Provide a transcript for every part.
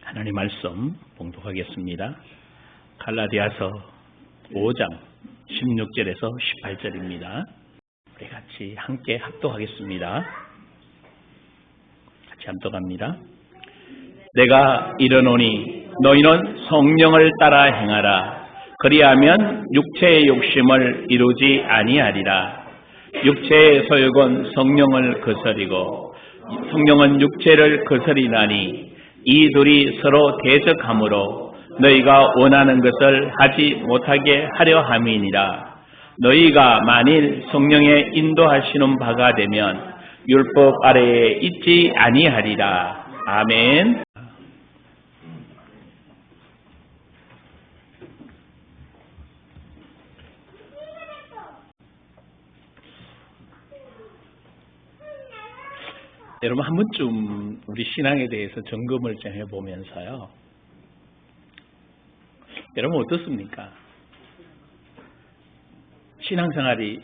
하나님 말씀 봉독하겠습니다. 갈라디아서 5장 16절에서 18절입니다. 우리 같이 함께 합독하겠습니다. 같이 합독합니다. 내가 이르노니 너희는 성령을 따라 행하라. 그리하면 육체의 욕심을 이루지 아니하리라. 육체의 소욕은 성령을 거스리고 성령은 육체를 거스리나니 이 둘이 서로 대적하므로 너희가 원하는 것을 하지 못하게 하려 함이니라. 너희가 만일 성령의 인도하시는 바가 되면 율법 아래에 있지 아니하리라. 아멘. 여러분 한 번쯤 우리 신앙에 대해서 점검을 좀 해보면서요. 여러분 어떻습니까? 신앙생활이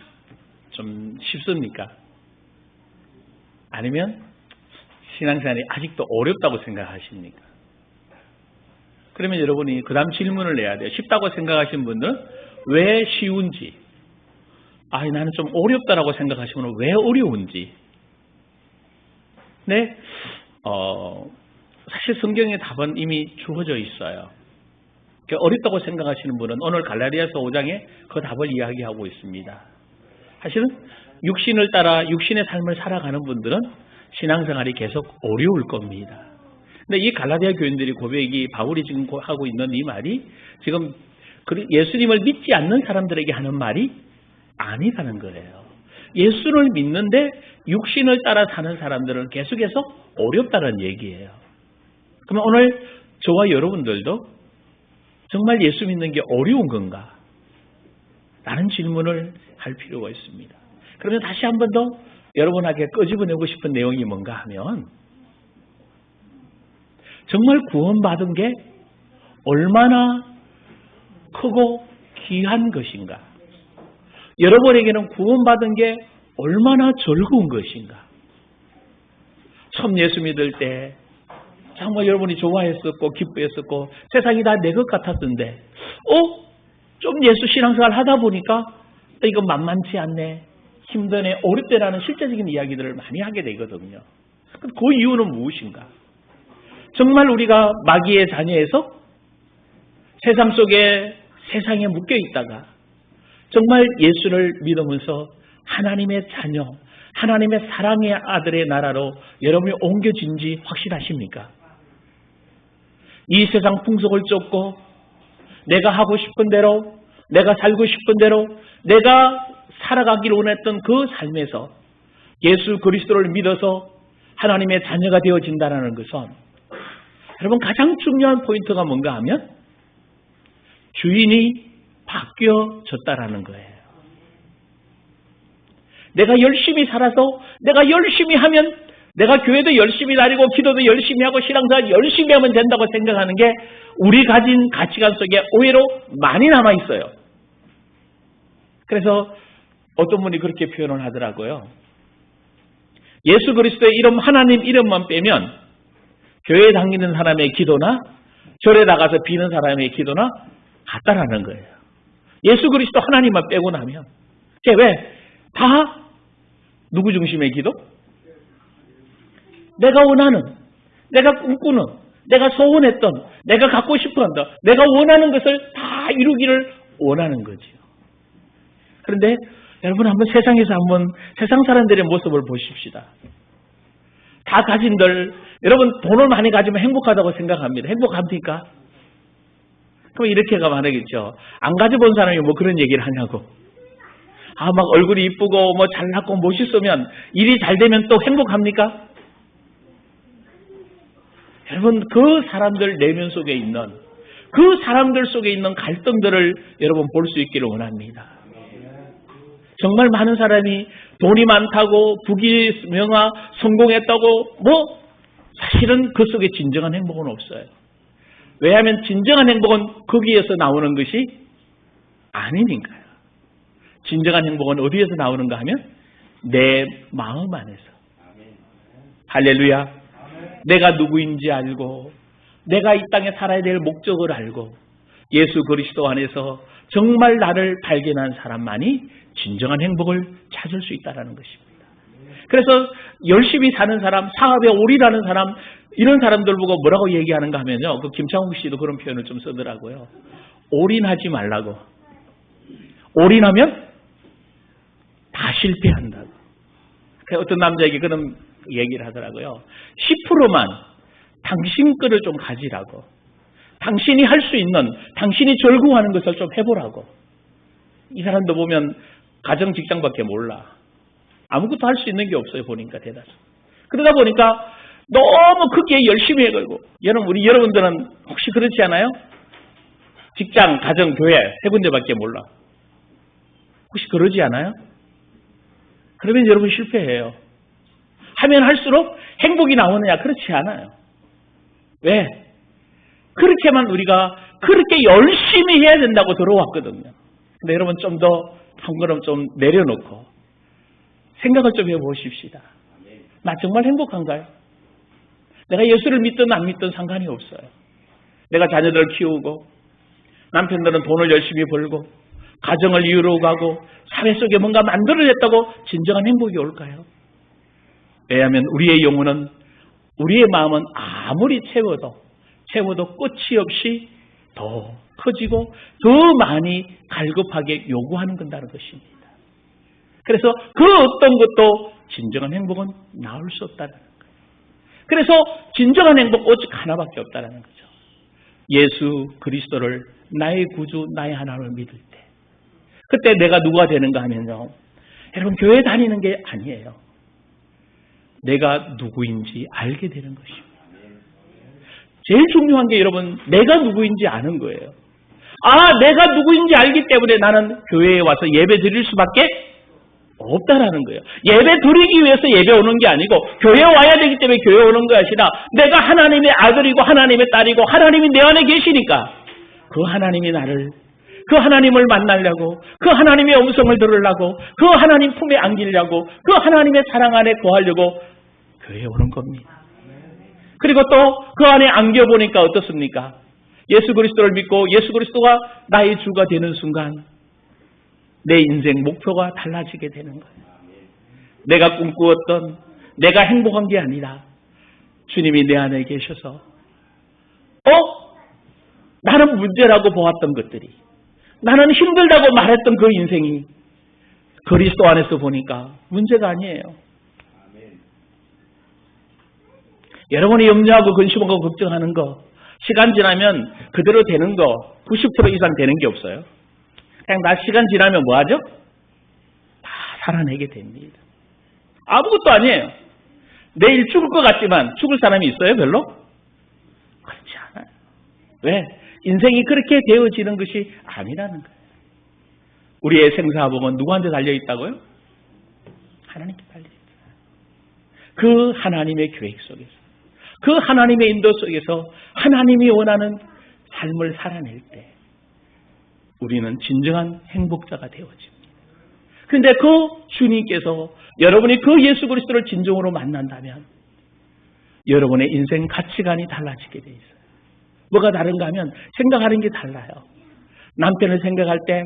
좀 쉽습니까? 아니면 신앙생활이 아직도 어렵다고 생각하십니까? 그러면 여러분이 그 다음 질문을 내야 돼요. 쉽다고 생각하시는 분들은 왜 쉬운지, 나는 좀 어렵다라고 생각하시면 왜 어려운지. 네, 사실 성경의 답은 이미 주어져 있어요. 어렵다고 생각하시는 분은 오늘 갈라디아서 5장에 그 답을 이야기하고 있습니다. 사실은 육신을 따라 육신의 삶을 살아가는 분들은 신앙생활이 계속 어려울 겁니다. 근데 이 갈라디아 교인들이 고백이 바울이 지금 하고 있는 이 말이 지금 예수님을 믿지 않는 사람들에게 하는 말이 아니라는 거예요. 예수를 믿는데 육신을 따라 사는 사람들은 계속해서 어렵다는 얘기예요. 그러면 오늘 저와 여러분들도 정말 예수 믿는 게 어려운 건가? 라는 질문을 할 필요가 있습니다. 그러면 다시 한 번 더 여러분에게 끄집어내고 싶은 내용이 뭔가 하면 정말 구원받은 게 얼마나 크고 귀한 것인가? 여러분에게는 구원받은 게 얼마나 즐거운 것인가? 처음 예수 믿을 때 정말 여러분이 좋아했었고 기뻐했었고 세상이 다 내 것 같았던데 좀 예수 신앙생활 하다 보니까 이거 만만치 않네, 힘드네, 어렵대라는 실제적인 이야기들을 많이 하게 되거든요. 그 이유는 무엇인가? 정말 우리가 마귀의 자녀에서 세상 속에 세상에 묶여 있다가 정말 예수를 믿으면서 하나님의 자녀, 하나님의 사랑의 아들의 나라로 여러분이 옮겨진지 확실하십니까? 이 세상 풍속을 쫓고 내가 하고 싶은 대로, 내가 살고 싶은 대로, 내가 살아가기를 원했던 그 삶에서 예수 그리스도를 믿어서 하나님의 자녀가 되어진다는 것은 여러분 가장 중요한 포인트가 뭔가 하면 주인이 바뀌어졌다라는 거예요. 내가 열심히 살아서 내가 열심히 하면 내가 교회도 열심히 다니고 기도도 열심히 하고 신앙생활 열심히 하면 된다고 생각하는 게 우리 가진 가치관 속에 오히려 많이 남아있어요. 그래서 어떤 분이 그렇게 표현을 하더라고요. 예수 그리스도의 이름, 하나님 이름만 빼면 교회에 다니는 사람의 기도나 절에 나가서 비는 사람의 기도나 같다라는 거예요. 예수 그리스도 하나님만 빼고 나면 왜? 다 누구 중심의 기도? 내가 원하는, 내가 꿈꾸는, 내가 소원했던, 내가 갖고 싶어한다, 내가 원하는 것을 다 이루기를 원하는 거지요. 그런데 여러분 한번 세상에서 한번 세상 사람들의 모습을 보십시다. 다 가진들, 여러분 돈을 많이 가지면 행복하다고 생각합니다. 행복합니까? 그럼 이렇게가 말하겠죠. 안 가져본 사람이 뭐 그런 얘기를 하냐고. 막 얼굴이 이쁘고 뭐 잘났고 멋있으면 일이 잘 되면 또 행복합니까? 여러분 그 사람들 내면 속에 있는 그 사람들 속에 있는 갈등들을 여러분 볼 수 있기를 원합니다. 정말 많은 사람이 돈이 많다고 부귀 명화 성공했다고 사실은 그 속에 진정한 행복은 없어요. 왜냐하면 진정한 행복은 거기에서 나오는 것이 아니니까요. 진정한 행복은 어디에서 나오는가 하면 내 마음 안에서. 할렐루야. 내가 누구인지 알고 내가 이 땅에 살아야 될 목적을 알고 예수 그리스도 안에서 정말 나를 발견한 사람만이 진정한 행복을 찾을 수 있다는 것입니다. 그래서 열심히 사는 사람, 사업에 올인하는 사람, 이런 사람들 보고 뭐라고 얘기하는가 하면요. 그 김창욱 씨도 그런 표현을 좀 쓰더라고요. 올인하지 말라고. 올인하면 다 실패한다고. 어떤 남자에게 그런 얘기를 하더라고요. 10%만 당신 거를 좀 가지라고. 당신이 할 수 있는, 당신이 절구하는 것을 좀 해보라고. 이 사람도 보면 가정 직장밖에 몰라. 아무것도 할 수 있는 게 없어요. 보니까 대다수. 그러다 보니까 너무 크게 열심히 해가지고 우리 여러분들은 혹시 그렇지 않아요? 직장, 가정, 교회 세 군데밖에 몰라. 혹시 그러지 않아요? 그러면 여러분 실패해요. 하면 할수록 행복이 나오느냐? 그렇지 않아요. 왜? 그렇게만 우리가 그렇게 열심히 해야 된다고 들어왔거든요. 근데 여러분 좀 더 한 걸음 좀 내려놓고 생각을 좀 해보십시다. 나 정말 행복한가요? 내가 예수를 믿든 안 믿든 상관이 없어요. 내가 자녀들을 키우고 남편들은 돈을 열심히 벌고 가정을 이루어가고 사회 속에 뭔가 만들어냈다고 진정한 행복이 올까요? 왜냐하면 우리의 영혼은, 우리의 마음은 아무리 채워도 끝이 없이 더 커지고 더 많이 갈급하게 요구하는 건다는 것입니다. 그래서 그 어떤 것도 진정한 행복은 나올 수 없다는 거예요. 그래서 진정한 행복 오직 하나밖에 없다는 거죠. 예수 그리스도를 나의 구주, 나의 하나님을 믿을 때, 그때 내가 누가 되는가 하면요, 여러분 교회 다니는 게 아니에요. 내가 누구인지 알게 되는 것입니다. 제일 중요한 게 여러분, 내가 누구인지 아는 거예요. 내가 누구인지 알기 때문에 나는 교회에 와서 예배 드릴 수밖에 없다라는 거예요. 예배 드리기 위해서 예배 오는 게 아니고 교회 와야 되기 때문에 교회 오는 것이 아니라 내가 하나님의 아들이고 하나님의 딸이고 하나님이 내 안에 계시니까 그 하나님이 그 하나님을 만나려고, 그 하나님의 음성을 들으려고, 그 하나님 품에 안기려고, 그 하나님의 사랑 안에 거하려고 교회에 오는 겁니다. 그리고 또 그 안에 안겨보니까 어떻습니까? 예수 그리스도를 믿고 예수 그리스도가 나의 주가 되는 순간 내 인생 목표가 달라지게 되는 거예요. 내가 꿈꾸었던, 내가 행복한 게 아니라 주님이 내 안에 계셔서 나는 문제라고 보았던 것들이, 나는 힘들다고 말했던 그 인생이 그리스도 안에서 보니까 문제가 아니에요. 여러분이 염려하고 근심하고 걱정하는 거, 시간 지나면 그대로 되는 거 90% 이상 되는 게 없어요. 그냥 시간 지나면 뭐 하죠? 다 살아내게 됩니다. 아무것도 아니에요. 내일 죽을 것 같지만 죽을 사람이 있어요? 별로? 그렇지 않아요. 왜? 인생이 그렇게 되어지는 것이 아니라는 거예요. 우리의 생사복은 누구한테 달려있다고요? 하나님께 달려있어요. 그 하나님의 계획 속에서, 그 하나님의 인도 속에서 하나님이 원하는 삶을 살아낼 때 우리는 진정한 행복자가 되어집니다. 그런데 그 주님께서 여러분이 그 예수 그리스도를 진정으로 만난다면 여러분의 인생 가치관이 달라지게 돼 있어요. 뭐가 다른가 하면 생각하는 게 달라요. 남편을 생각할 때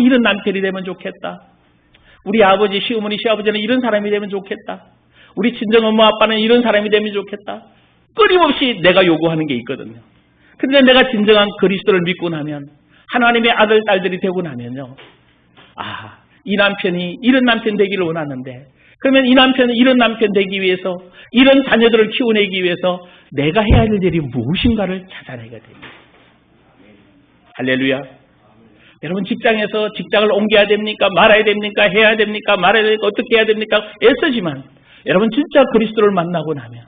이런 남편이 되면 좋겠다. 우리 아버지, 시어머니, 시아버지는 이런 사람이 되면 좋겠다. 우리 친정엄마 아빠는 이런 사람이 되면 좋겠다. 끊임없이 내가 요구하는 게 있거든요. 그런데 내가 진정한 그리스도를 믿고 나면, 하나님의 아들, 딸들이 되고 나면요, 이 남편이 이런 남편 되기를 원하는데, 그러면 이 남편은 이런 남편 되기 위해서, 이런 자녀들을 키워내기 위해서 내가 해야 할 일이 무엇인가를 찾아내게 됩니다. 할렐루야. 여러분 직장에서 직장을 옮겨야 됩니까? 말아야 됩니까? 해야 됩니까? 말아야 됩니까? 어떻게 해야 됩니까? 애쓰지만 여러분 진짜 그리스도를 만나고 나면,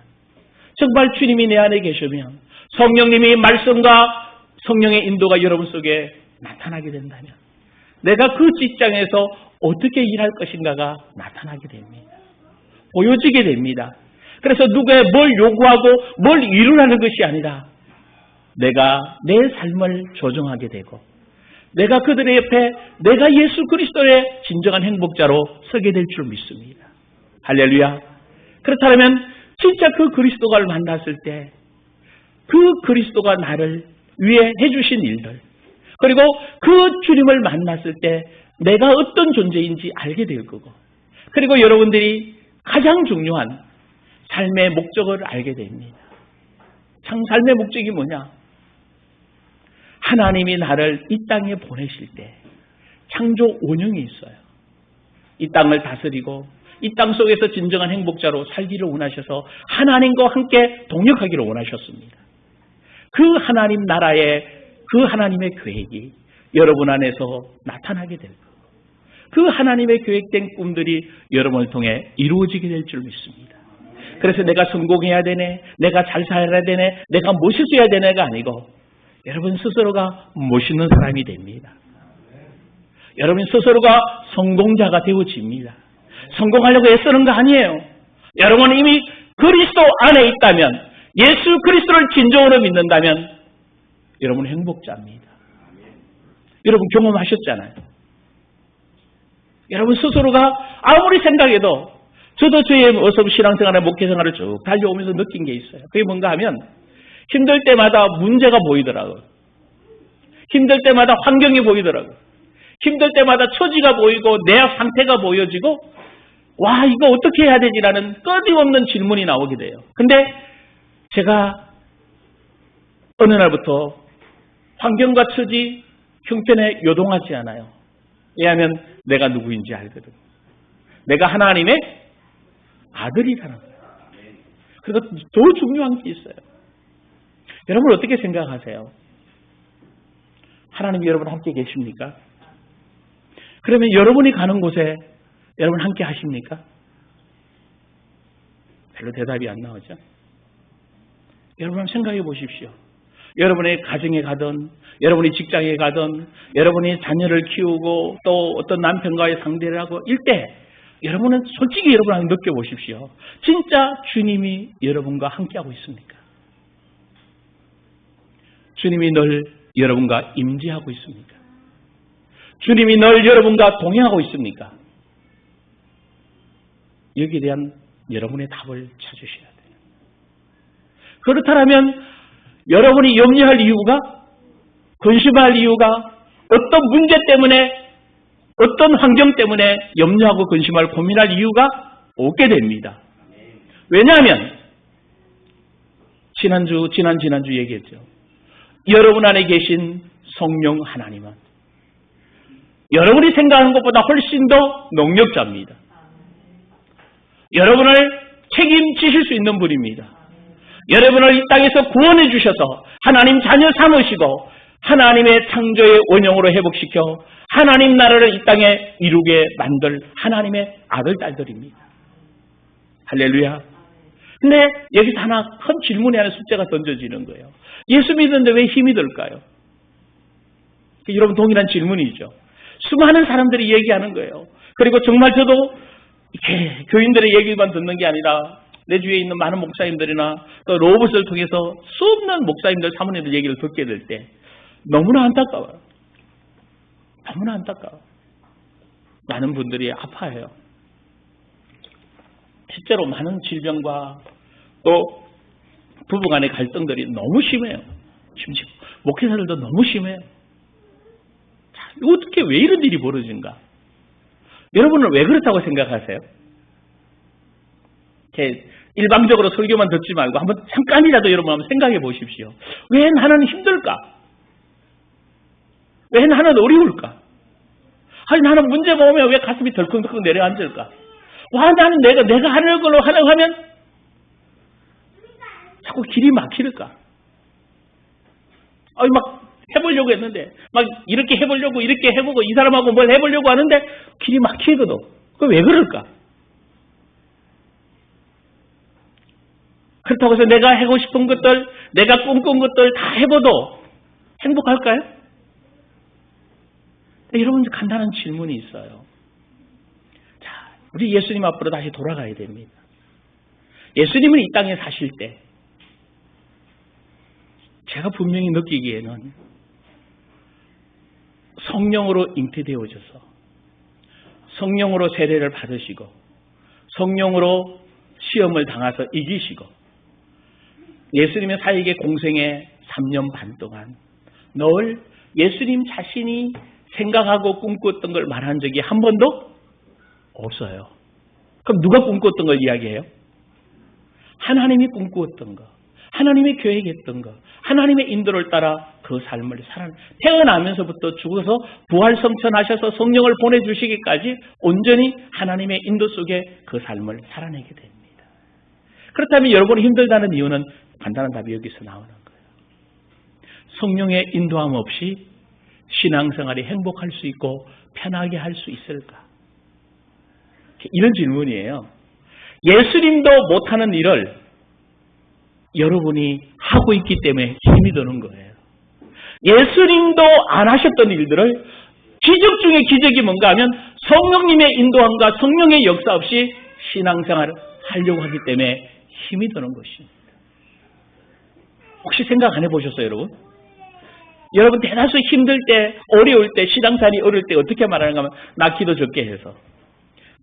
정말 주님이 내 안에 계시면, 성령님이 말씀과 성령의 인도가 여러분 속에 나타나게 된다면 내가 그 직장에서 어떻게 일할 것인가가 나타나게 됩니다. 보여지게 됩니다. 그래서 누구의 뭘 요구하고 뭘 이루라는 것이 아니라 내가 내 삶을 조정하게 되고 내가 그들의 옆에 내가 예수 그리스도의 진정한 행복자로 서게 될 줄 믿습니다. 할렐루야. 그렇다면 진짜 그 그리스도를 만났을 때 그 그리스도가 나를 위해 해주신 일들, 그리고 그 주님을 만났을 때 내가 어떤 존재인지 알게 될 거고, 그리고 여러분들이 가장 중요한 삶의 목적을 알게 됩니다. 참 삶의 목적이 뭐냐? 하나님이 나를 이 땅에 보내실 때 창조 원형이 있어요. 이 땅을 다스리고 이 땅 속에서 진정한 행복자로 살기를 원하셔서 하나님과 함께 동역하기를 원하셨습니다. 그 하나님 나라의 그 하나님의 계획이 여러분 안에서 나타나게 될 거예요. 그 하나님의 계획된 꿈들이 여러분을 통해 이루어지게 될 줄 믿습니다. 그래서 내가 성공해야 되네, 내가 잘 살아야 되네, 내가 멋있어야 되네가 아니고 여러분 스스로가 멋있는 사람이 됩니다. 여러분 스스로가 성공자가 되어집니다. 성공하려고 애쓰는 거 아니에요. 여러분은 이미 그리스도 안에 있다면, 예수 그리스도를 진정으로 믿는다면 여러분은 행복자입니다. 여러분 경험하셨잖아요. 여러분 스스로가 아무리 생각해도, 저도 저의 어서 신앙생활과 목회생활을 쭉 달려오면서 느낀 게 있어요. 그게 뭔가 하면 힘들 때마다 문제가 보이더라고요. 힘들 때마다 환경이 보이더라고요. 힘들 때마다 처지가 보이고 내 상태가 보여지고, 와, 이거 어떻게 해야 되지라는 끊임없는 질문이 나오게 돼요. 근데 제가 어느 날부터 환경과 처지, 형편에 요동하지 않아요. 왜냐하면 내가 누구인지 알거든. 내가 하나님의 아들이라는 거예요. 그리고 더 중요한 게 있어요. 여러분 어떻게 생각하세요? 하나님이 여러분 함께 계십니까? 그러면 여러분이 가는 곳에 여러분 함께 하십니까? 별로 대답이 안 나오죠? 여러분 한번 생각해 보십시오. 여러분의 가정에 가든, 여러분이 직장에 가든, 여러분이 자녀를 키우고 또 어떤 남편과의 상대를 하고 일 때 여러분은 솔직히 여러분 한번 느껴보십시오. 진짜 주님이 여러분과 함께하고 있습니까? 주님이 늘 여러분과 임재하고 있습니까? 주님이 늘 여러분과 동행하고 있습니까? 여기에 대한 여러분의 답을 찾으셔야 돼요. 그렇다면 여러분이 염려할 이유가, 근심할 이유가, 어떤 문제 때문에, 어떤 환경 때문에 염려하고 근심할, 고민할 이유가 없게 됩니다. 왜냐하면 지난주 얘기했죠. 여러분 안에 계신 성령 하나님은 여러분이 생각하는 것보다 훨씬 더 능력자입니다. 여러분을 책임지실 수 있는 분입니다. 여러분을 이 땅에서 구원해 주셔서 하나님 자녀 삼으시고 하나님의 창조의 원형으로 회복시켜 하나님 나라를 이 땅에 이루게 만들 하나님의 아들, 딸들입니다. 할렐루야. 근데 여기서 하나 큰 질문이 하나 숙제가 던져지는 거예요. 예수 믿는데 왜 힘이 들까요? 여러분 동일한 질문이죠. 수많은 사람들이 얘기하는 거예요. 그리고 정말 저도 이렇게 교인들의 얘기만 듣는 게 아니라 내 주위에 있는 많은 목사님들이나 또 로봇을 통해서 수없는 목사님들, 사모님들 얘기를 듣게 될 때 너무나 안타까워요. 너무나 안타까워. 많은 분들이 아파해요. 실제로 많은 질병과 또 부부간의 갈등들이 너무 심해요. 심지어 목회자들도 너무 심해요. 자, 어떻게 왜 이런 일이 벌어진가? 여러분은 왜 그렇다고 생각하세요? 이렇게 일방적으로 설교만 듣지 말고 한번 잠깐이라도 여러분 한번 생각해 보십시오. 왜 나는 힘들까? 왜 나는 어려울까? 아니 나는 문제가 오면 왜 가슴이 덜컹덜컹 내려앉을까? 와 나는 내가 하려는 걸로 하려고 하면 자꾸 길이 막힐까? 아니 막 해보려고 했는데 막 이렇게 해보려고 이렇게 해보고 이 사람하고 뭘 해보려고 하는데 길이 막히거든. 그게 왜 그럴까? 그렇다고 해서 내가 하고 싶은 것들, 내가 꿈꾼 것들 다 해봐도 행복할까요? 여러분 간단한 질문이 있어요. 자, 우리 예수님 앞으로 다시 돌아가야 됩니다. 예수님은 이 땅에 사실 때 제가 분명히 느끼기에는 성령으로 잉태되어져서 성령으로 세례를 받으시고 성령으로 시험을 당해서 이기시고 예수님의 사역의 공생의 3년 반 동안 늘 예수님 자신이 생각하고 꿈꿨던 걸 말한 적이 한 번도 없어요. 그럼 누가 꿈꿨던 걸 이야기해요? 하나님이 꿈꾸었던 거, 하나님이 계획했던 거, 하나님의 인도를 따라 그 삶을 태어나면서부터 죽어서 부활성천하셔서 성령을 보내주시기까지 온전히 하나님의 인도 속에 그 삶을 살아내게 됩니다. 그렇다면 여러분이 힘들다는 이유는 간단한 답이 여기서 나오는 거예요. 성령의 인도함 없이 신앙생활이 행복할 수 있고 편하게 할 수 있을까? 이런 질문이에요. 예수님도 못하는 일을 여러분이 하고 있기 때문에 힘이 드는 거예요. 예수님도 안 하셨던 일들을 기적 중에 기적이 뭔가 하면 성령님의 인도함과 성령의 역사 없이 신앙생활을 하려고 하기 때문에 힘이 드는 것입니다. 혹시 생각 안 해보셨어요, 여러분? 여러분 대다수 힘들 때, 어려울 때, 신앙생활이 어려울 때 어떻게 말하는가 하면 나 기도 적게 해서,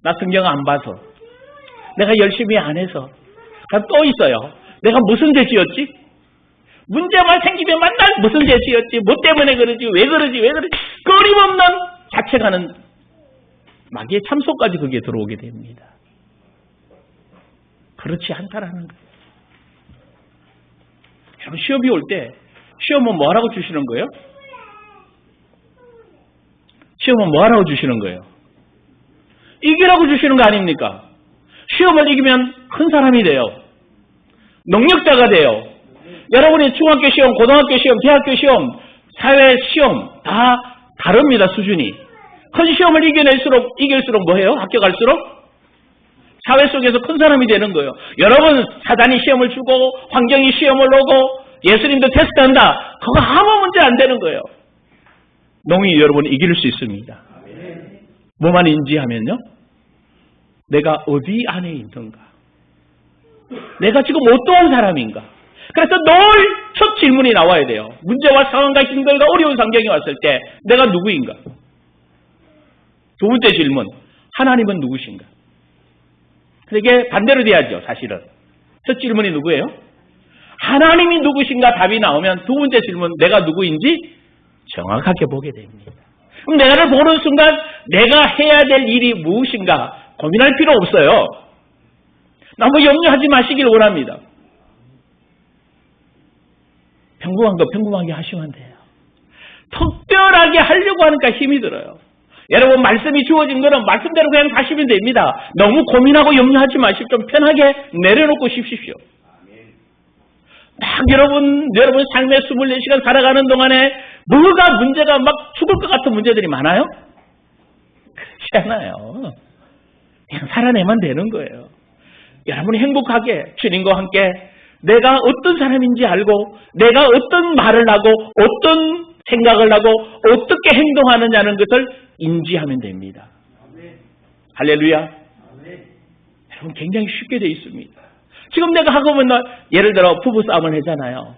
나 성경 안 봐서, 내가 열심히 안 해서, 또 있어요. 내가 무슨 죄 지었지? 문제만 생기면 맨날 무슨 죄 지었지? 뭐 때문에 그러지? 왜 그러지? 끊임없는 자책하는 마귀의 참소까지 거기에 들어오게 됩니다. 그렇지 않다라는 거예요. 여러분 시험이 올 때 시험은 뭐 하라고 주시는 거예요? 시험은 뭐 하라고 주시는 거예요? 이기라고 주시는 거 아닙니까? 시험을 이기면 큰 사람이 돼요. 능력자가 돼요. 여러분이 중학교 시험, 고등학교 시험, 대학교 시험, 사회 시험 다 다릅니다. 수준이. 큰 시험을 이길수록 뭐해요? 합격할수록 사회 속에서 큰 사람이 되는 거예요. 여러분 사단이 시험을 주고 환경이 시험을 오고 예수님도 테스트한다. 그거 아무 문제 안 되는 거예요. 농이 여러분 이길 수 있습니다. 뭐만 인지하면요. 내가 어디 안에 있는가? 내가 지금 어떠한 사람인가? 그래서 늘 첫 질문이 나와야 돼요. 문제와 상황과 힘들과 어려운 환경이 왔을 때 내가 누구인가? 두 번째 질문, 하나님은 누구신가? 이게 반대로 돼야죠, 사실은. 첫 질문이 누구예요? 하나님이 누구신가 답이 나오면 두 번째 질문, 내가 누구인지 정확하게 보게 됩니다. 그럼 내가를 보는 순간 내가 해야 될 일이 무엇인가 고민할 필요 없어요. 너무 염려하지 마시길 원합니다. 평범한 거 평범하게 하시면 돼요. 특별하게 하려고 하니까 힘이 들어요. 여러분 말씀이 주어진 거는 말씀대로 그냥 하시면 됩니다. 너무 고민하고 염려하지 마시고 좀 편하게 내려놓고 싶으십시오. 막 여러분 삶의 24시간 살아가는 동안에 뭐가 문제가 막 죽을 것 같은 문제들이 많아요? 그렇지 않아요. 그냥 살아내면 되는 거예요. 여러분이 행복하게 주님과 함께 내가 어떤 사람인지 알고 내가 어떤 말을 하고 어떤 생각을 하고 어떻게 행동하느냐는 것을 인지하면 됩니다. 할렐루야. 여러분 굉장히 쉽게 되어 있습니다. 지금 내가 하고 보면 예를 들어 부부싸움을 하잖아요.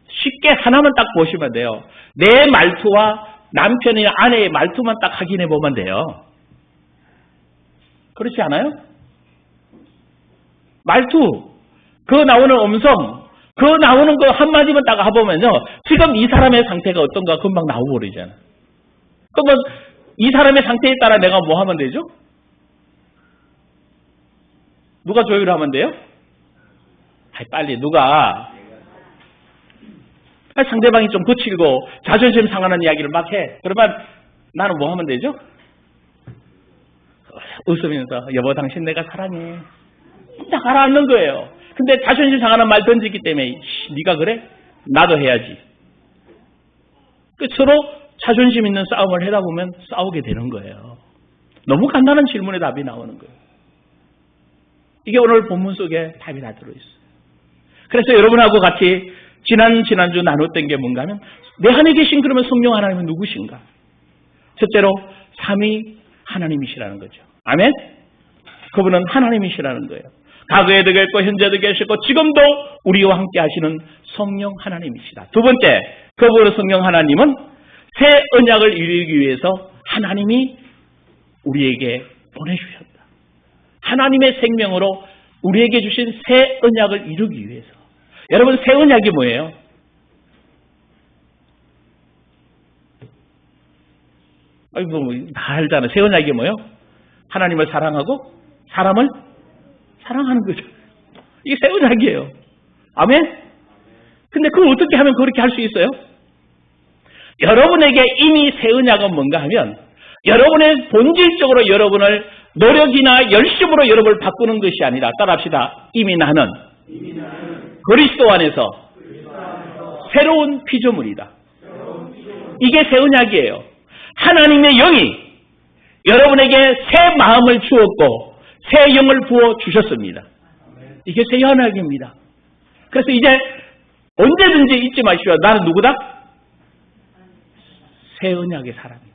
쉽게 하나만 딱 보시면 돼요. 내 말투와 남편이나 아내의 말투만 딱 확인해 보면 돼요. 그렇지 않아요? 말투, 그 나오는 음성, 그 나오는 거 한마디만 딱 해보면요. 지금 이 사람의 상태가 어떤가 금방 나오버리잖아요. 그러면 이 사람의 상태에 따라 내가 뭐 하면 되죠? 누가 조율하면 돼요? 빨리 누가 상대방이 좀 거칠고 자존심 상하는 이야기를 막 해. 그러면 나는 뭐 하면 되죠? 웃으면서 여보 당신 내가 사랑해. 딱 가라앉는 거예요. 근데 자존심 상하는 말 던지기 때문에 네가 그래? 나도 해야지. 서로 자존심 있는 싸움을 하다 보면 싸우게 되는 거예요. 너무 간단한 질문에 답이 나오는 거예요. 이게 오늘 본문 속에 답이 다 들어있어요. 그래서 여러분하고 같이 지난주 나눴던 게 뭔가 하면 내 안에 계신 그러면 성령 하나님은 누구신가? 첫째로 삼위 하나님이시라는 거죠. 아멘? 그분은 하나님이시라는 거예요. 과거에도 계시고 현재도 계시고 지금도 우리와 함께 하시는 성령 하나님이시다. 두 번째, 그분의 성령 하나님은 새 언약을 이루기 위해서 하나님이 우리에게 보내주셨다. 하나님의 생명으로 우리에게 주신 새 언약을 이루기 위해서. 여러분, 새 언약이 뭐예요? 다 알잖아요. 새 언약이 뭐예요? 하나님을 사랑하고 사람을 사랑하는 거죠. 이게 새 언약이에요. 아멘? 근데 그걸 어떻게 하면 그렇게 할 수 있어요? 여러분에게 이미 새 언약은 뭔가 하면 여러분의 본질적으로 여러분을 노력이나 열심으로 여러분을 바꾸는 것이 아니라, 따라합시다. 이미 나는 그리스도 안에서 새로운 피조물이다. 이게 새 언약이에요. 하나님의 영이 여러분에게 새 마음을 주었고 새 영을 부어 주셨습니다. 이게 새 언약입니다. 그래서 이제 언제든지 잊지 마십시오. 나는 누구다? 새 언약의 사람이다.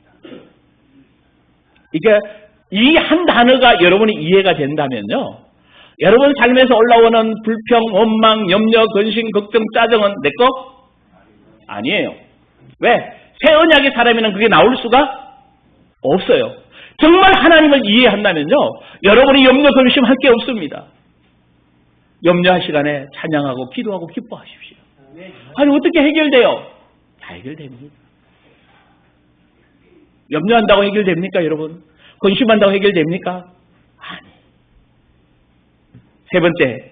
이게 이 한 단어가 여러분이 이해가 된다면요, 여러분 삶에서 올라오는 불평, 원망, 염려, 근심, 걱정, 짜증은 내 거 아니에요. 왜? 새 언약의 사람이면 그게 나올 수가 없어요. 정말 하나님을 이해한다면요, 여러분이 염려, 근심할 게 없습니다. 염려할 시간에 찬양하고 기도하고 기뻐하십시오. 아니, 어떻게 해결돼요? 다 해결됩니다. 염려한다고 해결됩니까, 여러분? 근심한다고 해결됩니까? 아니. 세 번째,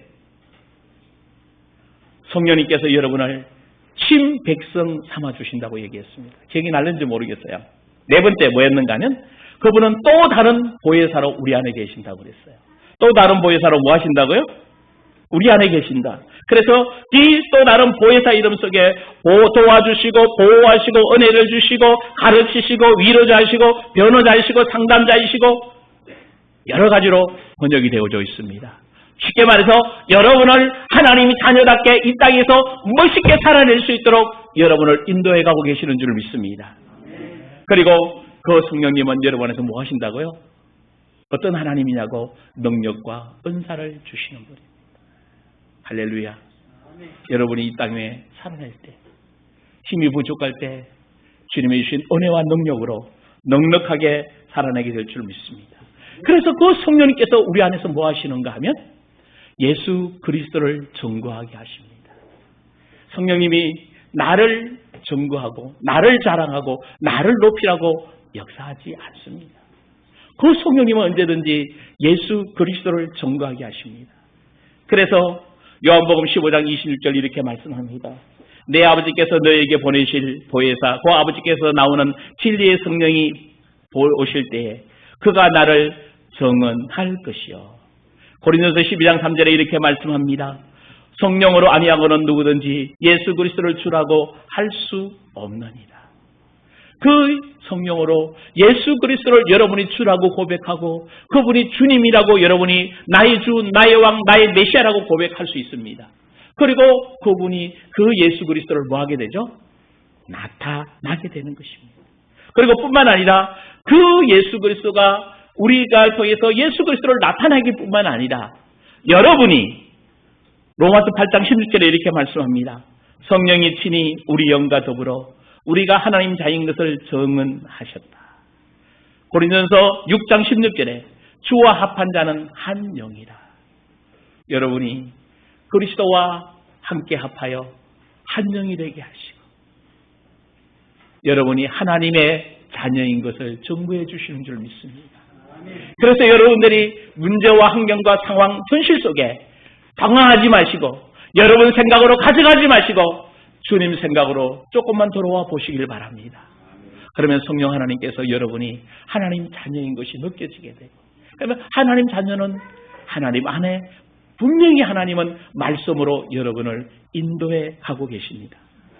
성령님께서 여러분을 친백성 삼아주신다고 얘기했습니다. 기억이 날는지 모르겠어요. 네 번째 뭐였는가 하면 그분은 또 다른 보혜사로 우리 안에 계신다고 그랬어요. 또 다른 보혜사로 뭐 하신다고요? 우리 안에 계신다. 그래서 이 또 다른 보혜사 이름 속에 도와주시고 보호하시고 은혜를 주시고 가르치시고 위로자이시고 변호자이시고 상담자이시고 여러 가지로 번역이 되어져 있습니다. 쉽게 말해서 여러분을 하나님이 자녀답게 이 땅에서 멋있게 살아낼 수 있도록 여러분을 인도해 가고 계시는 줄 믿습니다. 그리고 그 성령님은 여러분에서 뭐 하신다고요? 어떤 하나님이냐고? 능력과 은사를 주시는 분입니다. 할렐루야. 여러분이 이 땅에 살아날 때, 힘이 부족할 때 주님이 주신 은혜와 능력으로 넉넉하게 살아내게 될 줄 믿습니다. 그래서 그 성령님께서 우리 안에서 뭐 하시는가 하면 예수 그리스도를 증거하게 하십니다. 성령님이 나를 증거하고 나를 자랑하고 나를 높이라고 역사하지 않습니다. 그 성령님은 언제든지 예수 그리스도를 증거하게 하십니다. 그래서 요한복음 15장 26절 이렇게 말씀합니다. 내 아버지께서 너에게 보내실 보혜사, 그 아버지께서 나오는 진리의 성령이 오실 때에 그가 나를 증언할 것이요. 고린도서 12장 3절에 이렇게 말씀합니다. 성령으로 아니하고는 누구든지 예수 그리스도를 주라고 할 수 없느니라. 그 성령으로 예수 그리스도를 여러분이 주라고 고백하고 그분이 주님이라고 여러분이 나의 주, 나의 왕, 나의 메시아라고 고백할 수 있습니다. 그리고 그분이 그 예수 그리스도를 뭐 하게 되죠? 나타나게 되는 것입니다. 그리고 뿐만 아니라 그 예수 그리스도가 우리가 통해서 예수 그리스도를 나타나기 뿐만 아니라 여러분이 로마서 8장 16절에 이렇게 말씀합니다. 성령이 친히 우리 영과 더불어 우리가 하나님 자인 것을 증언하셨다. 고린도전서 6장 16절에 주와 합한 자는 한 영이라. 여러분이 그리스도와 함께 합하여 한 영이 되게 하시고 여러분이 하나님의 자녀인 것을 증거해 주시는 줄 믿습니다. 그래서 여러분들이 문제와 환경과 상황, 현실 속에 당황하지 마시고 여러분 생각으로 가져가지 마시고 주님 생각으로 조금만 돌아와 보시길 바랍니다. 그러면 성령 하나님께서 여러분이 하나님 자녀인 것이 느껴지게 되고 그러면 하나님 자녀는 하나님 안에 분명히 하나님은 말씀으로 여러분을 인도해 가고 계십니다.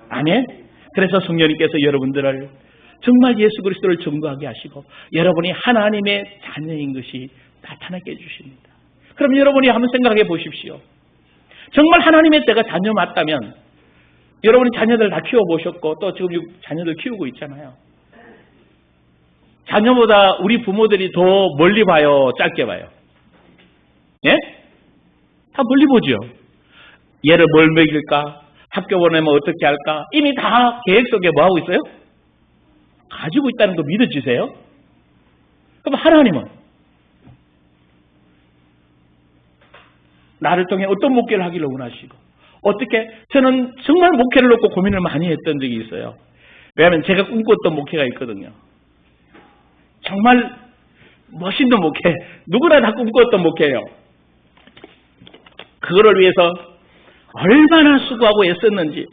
아멘. 그래서 성령님께서 여러분들을 정말 예수 그리스도를 증거하게 하시고 여러분이 하나님의 자녀인 것이 나타나게 해주십니다. 그럼 여러분이 한번 생각해 보십시오. 정말 하나님의 때가 자녀 맞다면 여러분이 자녀들 다 키워보셨고 또 지금 자녀들 키우고 있잖아요. 자녀보다 우리 부모들이 더 멀리 봐요? 짧게 봐요? 예? 다 멀리 보죠. 얘를 뭘 먹일까? 학교 보내면 어떻게 할까? 이미 다 계획 속에 뭐 하고 있어요? 가지고 있다는 거 믿어지세요? 그럼 하나님은 나를 통해 어떤 목회를 하기를 원하시고 어떻게? 저는 정말 목회를 놓고 고민을 많이 했던 적이 있어요. 왜냐하면 제가 꿈꿨던 목회가 있거든요. 정말 멋있는 목회, 누구나 다 꿈꿨던 목회예요. 그거를 위해서 얼마나 수고하고 애썼는지.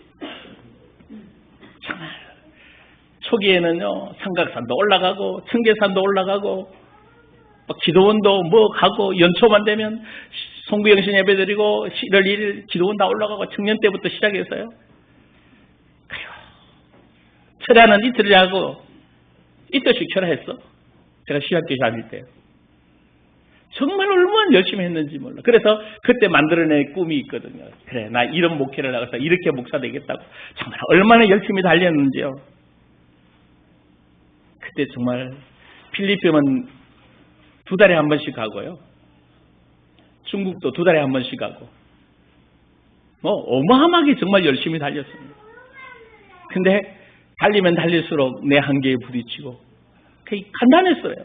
정말 초기에는요, 삼각산도 올라가고 청계산도 올라가고 막 기도원도 뭐 가고, 연초만 되면 송구영신 예배드리고 1월 1일 기도원 다 올라가고, 청년 때부터 시작해서요. 철야는 이틀 하고 이틀씩 철야했어. 제가 신학교 다닐 때. 정말 얼마나 열심히 했는지 몰라. 그래서 그때 만들어낸 꿈이 있거든요. 그래, 나 이런 목회를 나가서 이렇게 목사 되겠다고. 정말 얼마나 열심히 달렸는지요. 그때 정말 필리핀은 2달에 한 번씩 가고요. 중국도 2달에 한 번씩 가고. 어마어마하게 정말 열심히 달렸습니다. 근데 달리면 달릴수록 내 한계에 부딪히고, 그게 간단했어요.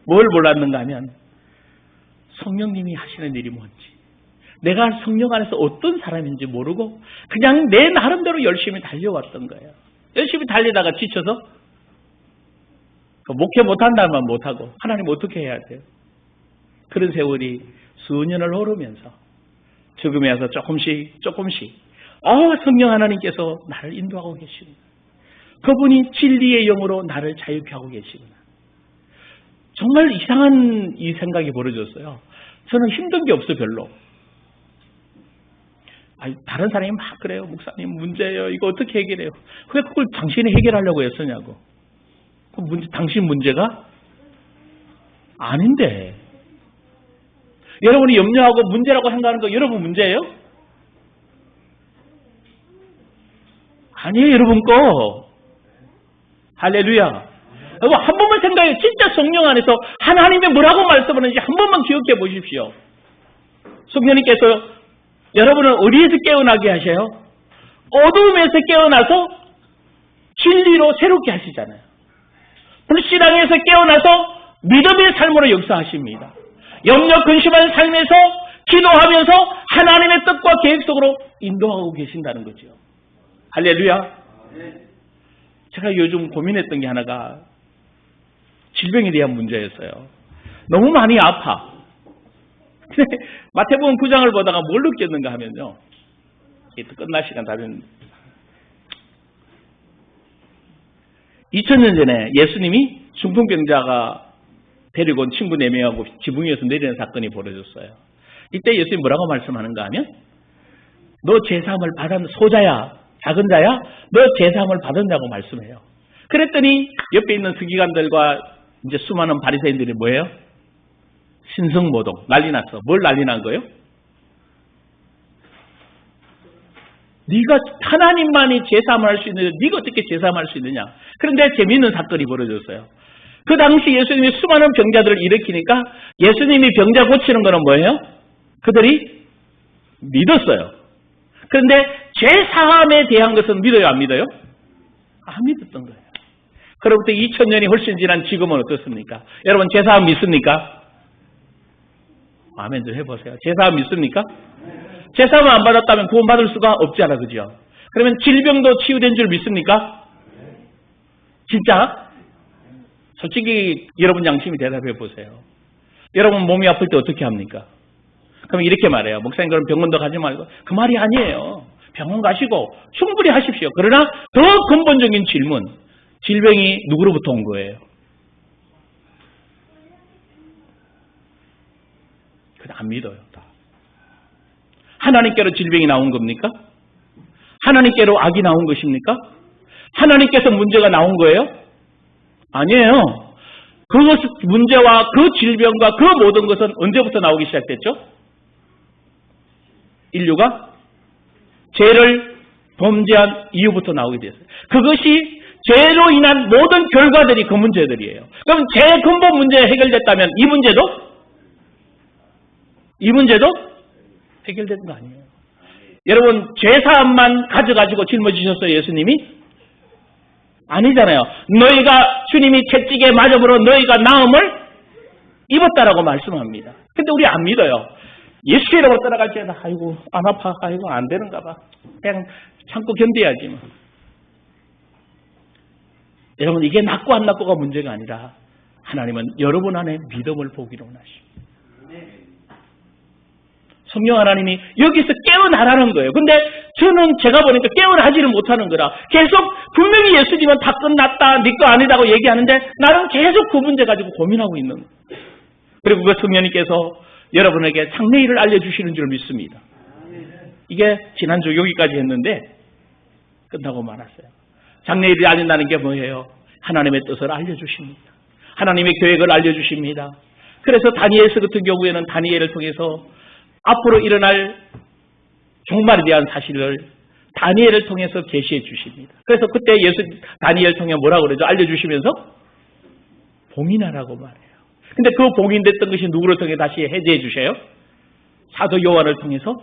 뭘 몰랐는가 하면 성령님이 하시는 일이 뭔지, 내가 성령 안에서 어떤 사람인지 모르고 그냥 내 나름대로 열심히 달려왔던 거예요. 열심히 달리다가 지쳐서 목회 못한다는 말 못하고, 하나님 어떻게 해야 돼요? 그런 세월이 수년을 흐르면서 지금에 와서 조금씩 성령 하나님께서 나를 인도하고 계시구나. 그분이 진리의 영으로 나를 자유케 하고 계시구나. 정말 이상한 이 생각이 벌어졌어요. 저는 힘든 게 없어 별로. 다른 사람이 막 그래요. 목사님 문제예요. 이거 어떻게 해결해요? 왜 그걸 당신이 해결하려고 했었냐고. 당신 문제가 아닌데. 여러분이 염려하고 문제라고 생각하는 거 여러분 문제예요? 아니에요, 여러분 거. 할렐루야. 여러분 한 번만 생각해요. 진짜 성령 안에서 하나님이 뭐라고 말씀하는지 한 번만 기억해 보십시오. 성령님께서 여러분을 어디에서 깨어나게 하셔요? 어두움에서 깨어나서 진리로 새롭게 하시잖아요. 불신앙에서 깨어나서 믿음의 삶으로 역사하십니다. 염려 근심한 삶에서 기도하면서 하나님의 뜻과 계획 속으로 인도하고 계신다는 거죠. 할렐루야. 제가 요즘 고민했던 게 하나가 질병에 대한 문제였어요. 너무 많이 아파. 근데 마태복음 9장을 보다가 뭘 느꼈는가 하면요. 이게 또 끝날 시간 다 됐는데. 2000년 전에 예수님이 중풍병자가 데리고 온 친구 4명하고 지붕 위에서 내리는 사건이 벌어졌어요. 이때 예수님이 뭐라고 말씀하는가 하면, 너 제사함을 받은 소자야, 작은 자야, 너 제사함을 받았냐고 말씀해요. 그랬더니 옆에 있는 서기관들과 이제 수많은 바리새인들이 뭐예요? 신성모독, 난리 났어. 뭘 난리 난 거예요? 네가 하나님만이 제사함을 할 수 있는데 네가 어떻게 제사함을 할 수 있느냐. 그런데 재미있는 사건이 벌어졌어요. 그 당시 예수님이 수많은 병자들을 일으키니까 예수님이 병자 고치는 거는 뭐예요? 그들이 믿었어요. 그런데 죄사함에 대한 것은 믿어요, 안 믿어요? 안 믿었던 거예요. 그로부터 2000년이 훨씬 지난 지금은 어떻습니까? 여러분 죄사함 믿습니까? 아멘 좀 해보세요. 죄사함 믿습니까? 죄사함을 안 받았다면 구원받을 수가 없잖아, 그죠? 그러면 질병도 치유된 줄 믿습니까? 진짜? 솔직히 여러분 양심이 대답해 보세요. 여러분 몸이 아플 때 어떻게 합니까? 그럼 이렇게 말해요. 목사님 그럼 병원도 가지 말고. 그 말이 아니에요. 병원 가시고 충분히 하십시오. 그러나 더 근본적인 질문. 질병이 누구로부터 온 거예요? 그냥 안 믿어요. 다. 하나님께로 질병이 나온 겁니까? 하나님께로 악이 나온 것입니까? 하나님께서 문제가 나온 거예요? 아니에요. 그 문제와 그 질병과 그 모든 것은 언제부터 나오기 시작됐죠? 인류가 죄를 범죄한 이후부터 나오게 됐어요. 그것이 죄로 인한 모든 결과들이 그 문제들이에요. 그럼 죄 근본 문제가 해결됐다면 이 문제도 해결된 거 아니에요. 여러분 죄사함만 가져가지고 짊어지셨어요, 예수님이? 아니잖아요. 너희가 주님이 채찍에 맞음으로 너희가 나음을 입었다라고 말씀합니다. 근데 우리 안 믿어요. 예수 이름으로 떠나갈 때는 아이고 안 아파, 아이고 안 되는가 봐. 그냥 참고 견뎌야지 뭐. 여러분 이게 낫고 안 낫고가 문제가 아니라 하나님은 여러분 안에 믿음을 보기로 원하십니다. 성령 하나님이 여기서 깨어나라는 거예요. 근데 저는 제가 보니까 깨어나지를 못하는 거라 계속 분명히 예수님은 다 끝났다, 네 거 아니다고 얘기하는데 나는 계속 그 문제 가지고 고민하고 있는 거예요. 그리고 그 성령님께서 여러분에게 장래일을 알려주시는 줄 믿습니다. 이게 지난주 여기까지 했는데 끝나고 말았어요. 장래일을 알린다는 게 뭐예요? 하나님의 뜻을 알려주십니다. 하나님의 계획을 알려주십니다. 그래서 다니엘서 같은 경우에는 다니엘을 통해서 앞으로 일어날 종말에 대한 사실을 다니엘을 통해서 계시해 주십니다. 그래서 그때 다니엘 통해 뭐라고 그러죠? 알려주시면서 봉인하라고 말해요. 근데 그 봉인됐던 것이 누구를 통해 다시 해제해 주셔요? 사도 요한을 통해서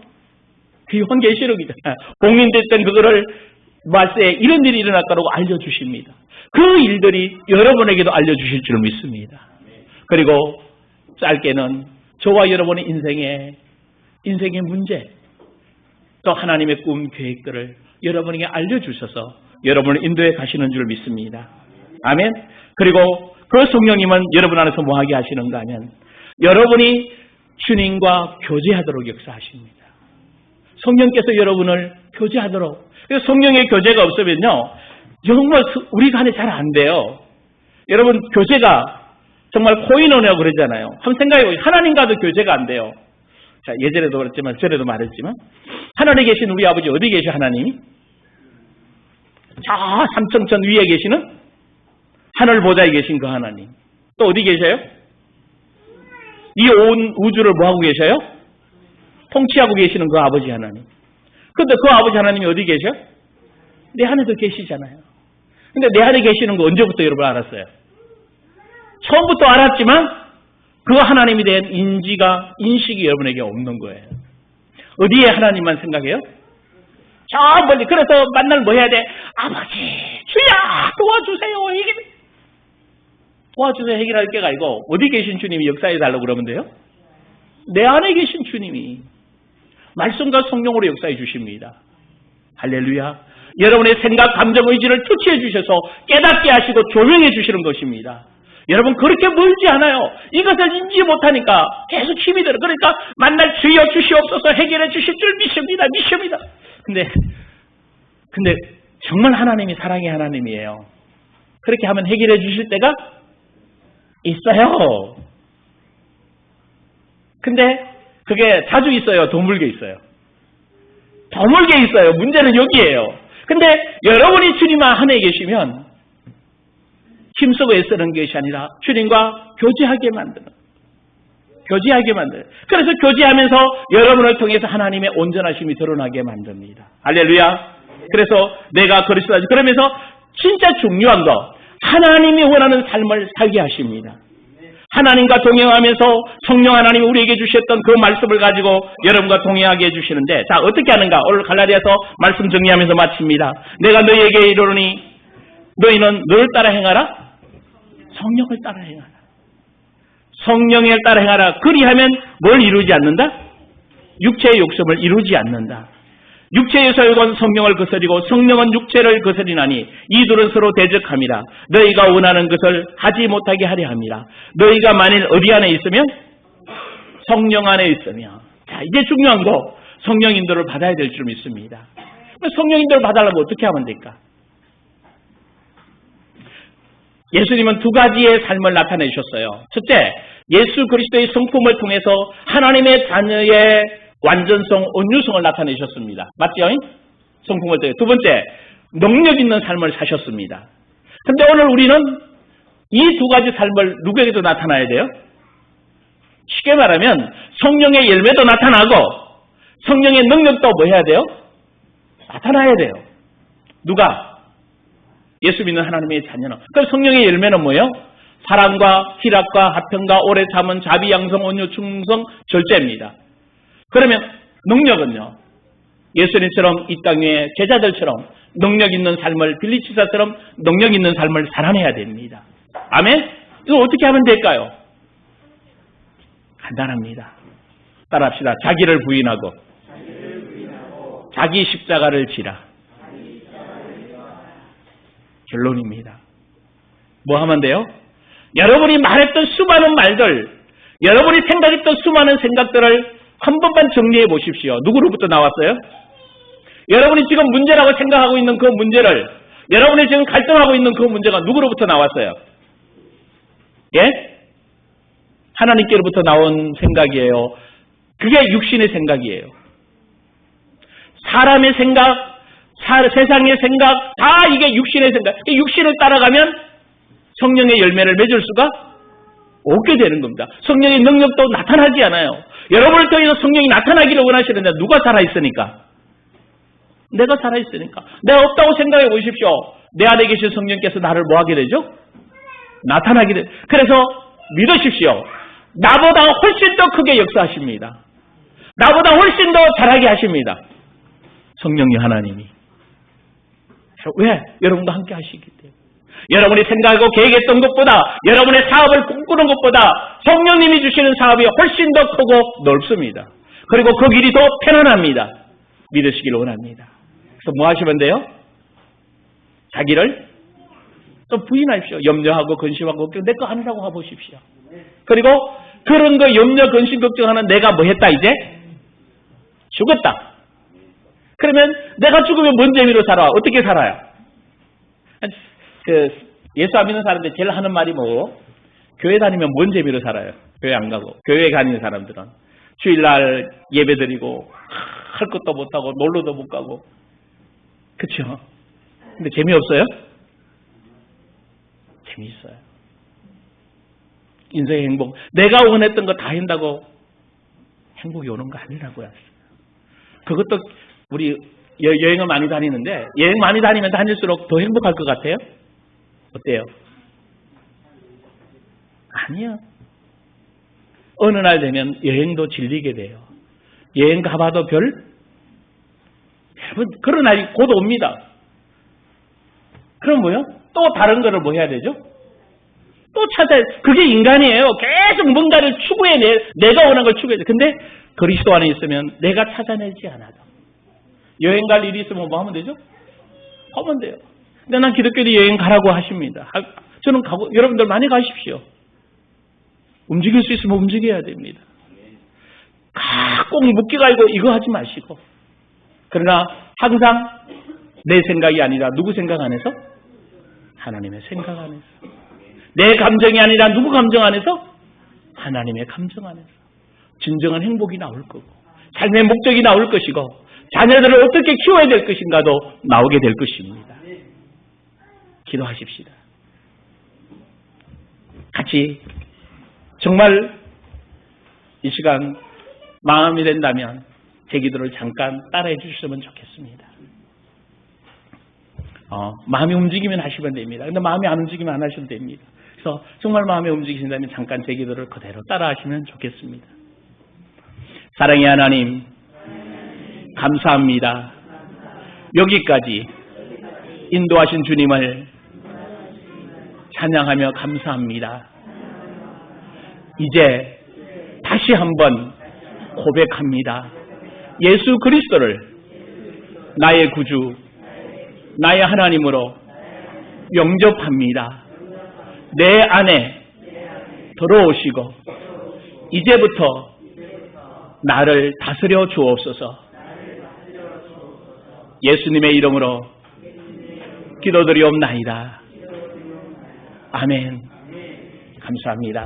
그 요한계시록이잖아요. 봉인됐던 그거를 말세에 이런 일이 일어날 거라고 알려주십니다. 그 일들이 여러분에게도 알려주실 줄 믿습니다. 그리고 짧게는 저와 여러분의 인생의 문제, 또 하나님의 꿈, 계획들을 여러분에게 알려주셔서 여러분을 인도해 가시는 줄 믿습니다. 아멘. 그리고 그 성령님은 여러분 안에서 뭐하게 하시는가 하면 여러분이 주님과 교제하도록 역사하십니다. 성령께서 여러분을 교제하도록. 그래서 성령의 교제가 없으면요 정말 우리가 안에 잘 안 돼요. 여러분 교제가 정말 코인원이라고 그러잖아요. 한번 생각해보세요. 하나님과도 교제가 안 돼요. 자, 예전에도 그랬지만 전에도 말했지만 하늘에 계신 우리 아버지 어디 계셔? 하나님이? 저 삼층천 위에 계시는 하늘 보좌에 계신 그 하나님. 또 어디 계셔요? 이 온 우주를 뭐하고 계셔요? 통치하고 계시는 그 아버지 하나님. 근데 그 아버지 하나님이 어디 계셔? 내 안에도 계시잖아요. 근데 내 안에 계시는 거 언제부터 여러분 알았어요? 처음부터 알았지만 그 하나님에 대한 인식이 여러분에게 없는 거예요. 어디에 하나님만 생각해요? 저 멀리. 그래서 만날 뭐 해야 돼? 아버지, 주야, 도와주세요. 도와주세요. 해결할 게가 아니고 어디 계신 주님이 역사해 달라고 그러면 돼요? 내 안에 계신 주님이 말씀과 성령으로 역사해 주십니다. 할렐루야. 여러분의 생각, 감정, 의지를 터치해 주셔서 깨닫게 하시고 조명해 주시는 것입니다. 여러분 그렇게 멀지 않아요. 이것을 인지 못하니까 계속 힘이 들어. 그러니까 만날 주여 주시옵소서 해결해 주실 줄 믿습니다. 근데 정말 하나님이 사랑의 하나님이에요. 그렇게 하면 해결해 주실 때가 있어요. 근데 그게 자주 있어요? 드물게 있어요? 드물게 있어요. 문제는 여기에요. 근데 여러분이 주님 안에 계시면 힘쓰고 애쓰는 것이 아니라 주님과 교제하게 만드는. 그래서 교제하면서 여러분을 통해서 하나님의 온전하심이 드러나게 만듭니다. 할렐루야. 그래서 내가 그리스도다. 그러면서 진짜 중요한 거 하나님이 원하는 삶을 살게 하십니다. 하나님과 동행하면서 성령 하나님이 우리에게 주셨던 그 말씀을 가지고 여러분과 동행하게 해주시는데 자 어떻게 하는가? 오늘 갈라디아서 말씀 정리하면서 마칩니다. 내가 너희에게 이르노니 너희는 널 따라 행하라? 성령을 따라 행하라. 성령을 따라 행하라. 그리하면 뭘 이루지 않는다? 육체의 욕심을 이루지 않는다. 육체의 소욕은 성령을 거스리고 성령은 육체를 거스리나니 이 둘은 서로 대적함이라. 너희가 원하는 것을 하지 못하게 하려 함이라. 너희가 만일 어디 안에 있으면? 성령 안에 있으면. 자 이제 중요한 거 성령 인도를 받아야 될 줄 믿습니다. 성령 인도를 받으려면 어떻게 하면 될까? 예수님은 두 가지의 삶을 나타내셨어요. 첫째, 예수 그리스도의 성품을 통해서 하나님의 자녀의 완전성, 온유성을 나타내셨습니다. 맞죠? 성품을 통해. 두 번째, 능력 있는 삶을 사셨습니다. 근데 오늘 우리는 이 두 가지 삶을 누구에게도 나타나야 돼요? 쉽게 말하면 성령의 열매도 나타나고 성령의 능력도 뭐 해야 돼요? 나타나야 돼요. 누가? 예수 믿는 하나님의 자녀는. 그럼 성령의 열매는 뭐예요? 사랑과 희락과 화평과 오래 참은 자비, 양성, 온유, 충성, 절제입니다. 그러면 능력은요? 예수님처럼 이 땅 위에 제자들처럼 능력 있는 삶을 빌리치사처럼 능력 있는 삶을 살아내야 됩니다. 아멘? 이거 어떻게 하면 될까요? 간단합니다. 따라합시다. 자기를 부인하고 자기 십자가를 지라. 결론입니다. 뭐 하면 돼요? 여러분이 말했던 수많은 말들, 여러분이 생각했던 수많은 생각들을 한 번만 정리해 보십시오. 누구로부터 나왔어요? 여러분이 지금 문제라고 생각하고 있는 그 문제를, 여러분이 지금 갈등하고 있는 그 문제가 누구로부터 나왔어요? 예? 하나님께로부터 나온 생각이에요. 그게 육신의 생각이에요. 사람의 생각, 세상의 생각, 다 이게 육신의 생각. 육신을 따라가면 성령의 열매를 맺을 수가 없게 되는 겁니다. 성령의 능력도 나타나지 않아요. 여러분을 통해서 성령이 나타나기를 원하시는데 누가 살아있으니까? 내가 살아있으니까. 내가 없다고 생각해 보십시오. 내 안에 계신 성령께서 나를 뭐하게 되죠? 나타나게 되죠. 그래서 믿으십시오. 나보다 훨씬 더 크게 역사하십니다. 나보다 훨씬 더 잘하게 하십니다. 성령이 하나님이. 왜? 여러분도 함께 하시기 때문에. 여러분이 생각하고 계획했던 것보다, 여러분의 사업을 꿈꾸는 것보다 성령님이 주시는 사업이 훨씬 더 크고 넓습니다. 그리고 그 길이 더 편안합니다. 믿으시길 원합니다. 그래서 뭐 하시면 돼요? 자기를 또 부인하십시오. 염려하고 근심하고 걱정, 내 거 아니라고 해보십시오. 그리고 그런 거 염려, 근심, 걱정하는 내가 뭐 했다 이제? 죽었다. 그러면 내가 죽으면 뭔 재미로 살아? 어떻게 살아요? 예수 안 믿는 사람들 제일 하는 말이 뭐? 교회 다니면 뭔 재미로 살아요? 교회 안 가고. 교회 다니는 사람들은 주일날 예배 드리고 할 것도 못하고 놀러도 못 가고. 그렇죠? 근데 재미없어요? 재미있어요. 인생의 행복. 내가 원했던 거 다 한다고 행복이 오는 거 아니라고요. 그것도 우리 여행을 많이 다니는데, 여행 많이 다니면 다닐수록 더 행복할 것 같아요? 어때요? 아니요. 어느 날 되면 여행도 질리게 돼요. 여행 가봐도 여러분, 그런 날이 곧 옵니다. 그럼 뭐요? 또 다른 거를 뭐 해야 되죠? 또 찾아야, 그게 인간이에요. 계속 뭔가를 추구해, 내가 원하는 걸 추구해야 돼. 근데 그리스도 안에 있으면 내가 찾아내지 않아도. 여행 갈 일이 있으면 뭐 하면 되죠? 하면 돼요. 근데 난 기독교도 여행 가라고 하십니다. 저는 가고, 여러분들 많이 가십시오. 움직일 수 있으면 움직여야 됩니다. 꼭 묶여 가지고 이거 하지 마시고. 그러나 항상 내 생각이 아니라 누구 생각 안에서? 하나님의 생각 안에서. 내 감정이 아니라 누구 감정 안에서? 하나님의 감정 안에서. 진정한 행복이 나올 거고, 삶의 목적이 나올 것이고, 자녀들을 어떻게 키워야 될 것인가도 나오게 될 것입니다. 기도하십시다. 같이 정말 이 시간 마음이 된다면 제 기도를 잠깐 따라해 주셨으면 좋겠습니다. 마음이 움직이면 하시면 됩니다. 근데 마음이 안 움직이면 안 하셔도 됩니다. 그래서 정말 마음이 움직이신다면 잠깐 제 기도를 그대로 따라하시면 좋겠습니다. 사랑의 하나님, 감사합니다. 여기까지 인도하신 주님을 찬양하며 감사합니다. 이제 다시 한번 고백합니다. 예수 그리스도를 나의 구주, 나의 하나님으로 영접합니다. 내 안에 들어오시고 이제부터 나를 다스려 주옵소서. 예수님의 이름으로 기도드리옵나이다. 아멘. 감사합니다.